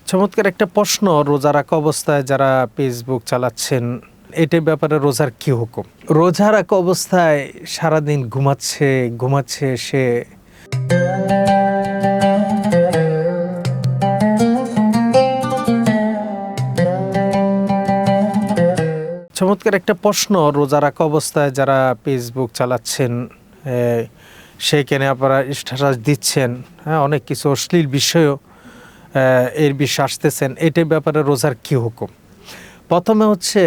চমৎকার একটা প্রশ্ন। রোজা রাখা অবস্থায় যারা ফেসবুক চালাচ্ছেন, এটার ব্যাপারে রোজার কি হুকুম? রোজা রাখা অবস্থায় সারাদিন ঘুমাচ্ছে সে চমৎকার একটা প্রশ্ন। রোজা রাখা অবস্থায় যারা ফেসবুক চালাচ্ছেন, সেইখানে আপনারা স্ট্যাটাস দিচ্ছেন, হ্যাঁ, অনেক কিছু অশ্লীল বিষয়ও এর বিষয়ে আসতেছেন, এটার ব্যাপারে রোজার কি হুকুম? প্রথমে হচ্ছে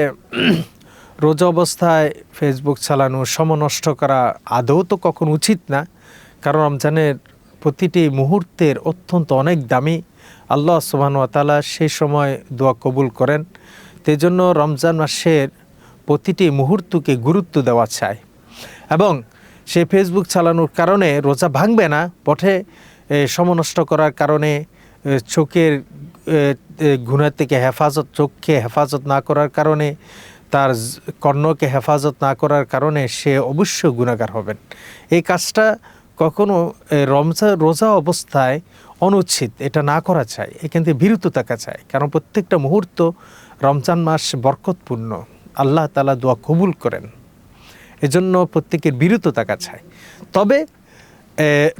রোজা অবস্থায় ফেসবুক চালানো, সময় নষ্ট করা আদৌ তো কখন উচিত না। কারণ রমজানের প্রতিটি মুহূর্তের অত্যন্ত অনেক দামি। আল্লাহ সুবহানাহু ওয়া তাআলা সেই সময় দোয়া কবুল করেন। সেই জন্য রমজান মাসের প্রতিটি মুহূর্তকে গুরুত্ব দেওয়া চাই। এবং সে ফেসবুক চালানোর কারণে রোজা ভাঙবে না, বটে সময় নষ্ট করার কারণে চোখের গুনাহ থেকে হেফাজত, চোখকে হেফাজত না করার কারণে, তার কর্ণকে হেফাজত না করার কারণে সে অবশ্যই গুনাহগার হবেন। এই কাজটা কখনো রোজা অবস্থায় অনুচিত, এটা না করা চাই, এখান থেকে বিরত থাকা চাই। কারণ প্রত্যেকটা মুহূর্ত, রমজান মাস বরকতপূর্ণ, আল্লাহ তাআলা দোয়া কবুল করেন, এজন্য প্রত্যেকের বিরত থাকা চাই। তবে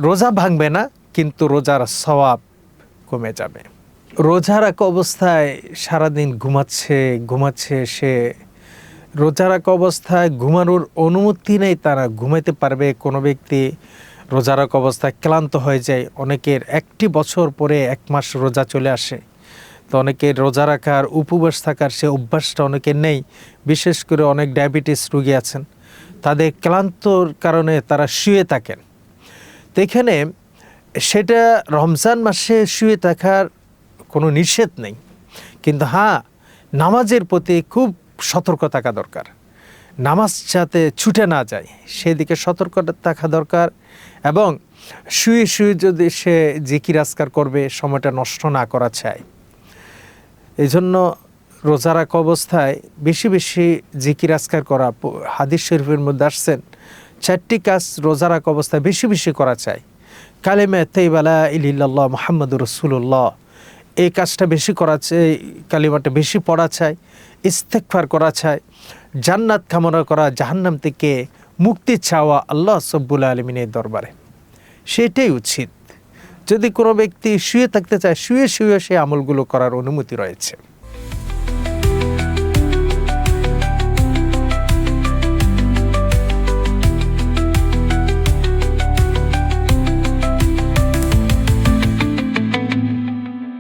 রোজা ভাঙবে না, কিন্তু রোজার সওয়াব কমে যাবে। রোজা রাখা অবস্থায় সারাদিন ঘুমাচ্ছে সে, রোজা রাখা অবস্থায় ঘুমানোর অনুমতি নেই, তারা ঘুমাইতে পারবে। কোনো ব্যক্তি রোজা রাখা অবস্থায় ক্লান্ত হয়ে যায়, অনেকের একটি বছর পরে 1 মাস রোজা চলে আসে, তো অনেকের রোজা রাখার, উপবাস থাকার সে অভ্যাসটা অনেকের নেই। বিশেষ করে অনেক ডায়াবেটিস রোগী আছেন, তাদের ক্লান্তর কারণে তারা শুয়ে থাকেন। তো এখানে সেটা রমজান মাসে শুয়ে থাকার কোনো নিষেধ নেই, কিন্তু হ্যাঁ, নামাজের প্রতি খুব সতর্ক থাকা দরকার। নামাজ যাতে ছুটে না যায় সেদিকে সতর্ক থাকা দরকার। এবং শুয়ে যদি সে জিকির আজকার করবে, সময়টা নষ্ট না করা চাই। এই জন্য রোজা রাখা অবস্থায় বেশি জিকির আজকার করা, হাদিস শরীফের মধ্যে আসছেন 4টি কাজ রোজা রাখা অবস্থায় বেশি করা চাই। কালেমা তাইয়্যিবা লা ইলাহা ইল্লাল্লাহ মুহাম্মাদুর রাসূলুল্লাহ, এই কাজটা বেশি করা চাই, কালিমাটা বেশি পড়া চাই, ইস্তেগফার করা চাই, জান্নাত কামনা করা, জাহান্নাম থেকে মুক্তি চাওয়া আল্লাহ রাব্বুল আলামিনের দরবারে, সেটাই উচিত। যদি কোনো ব্যক্তি শুয়ে থাকতে চায়, শুয়ে সে আমলগুলো করার অনুমতি রয়েছে।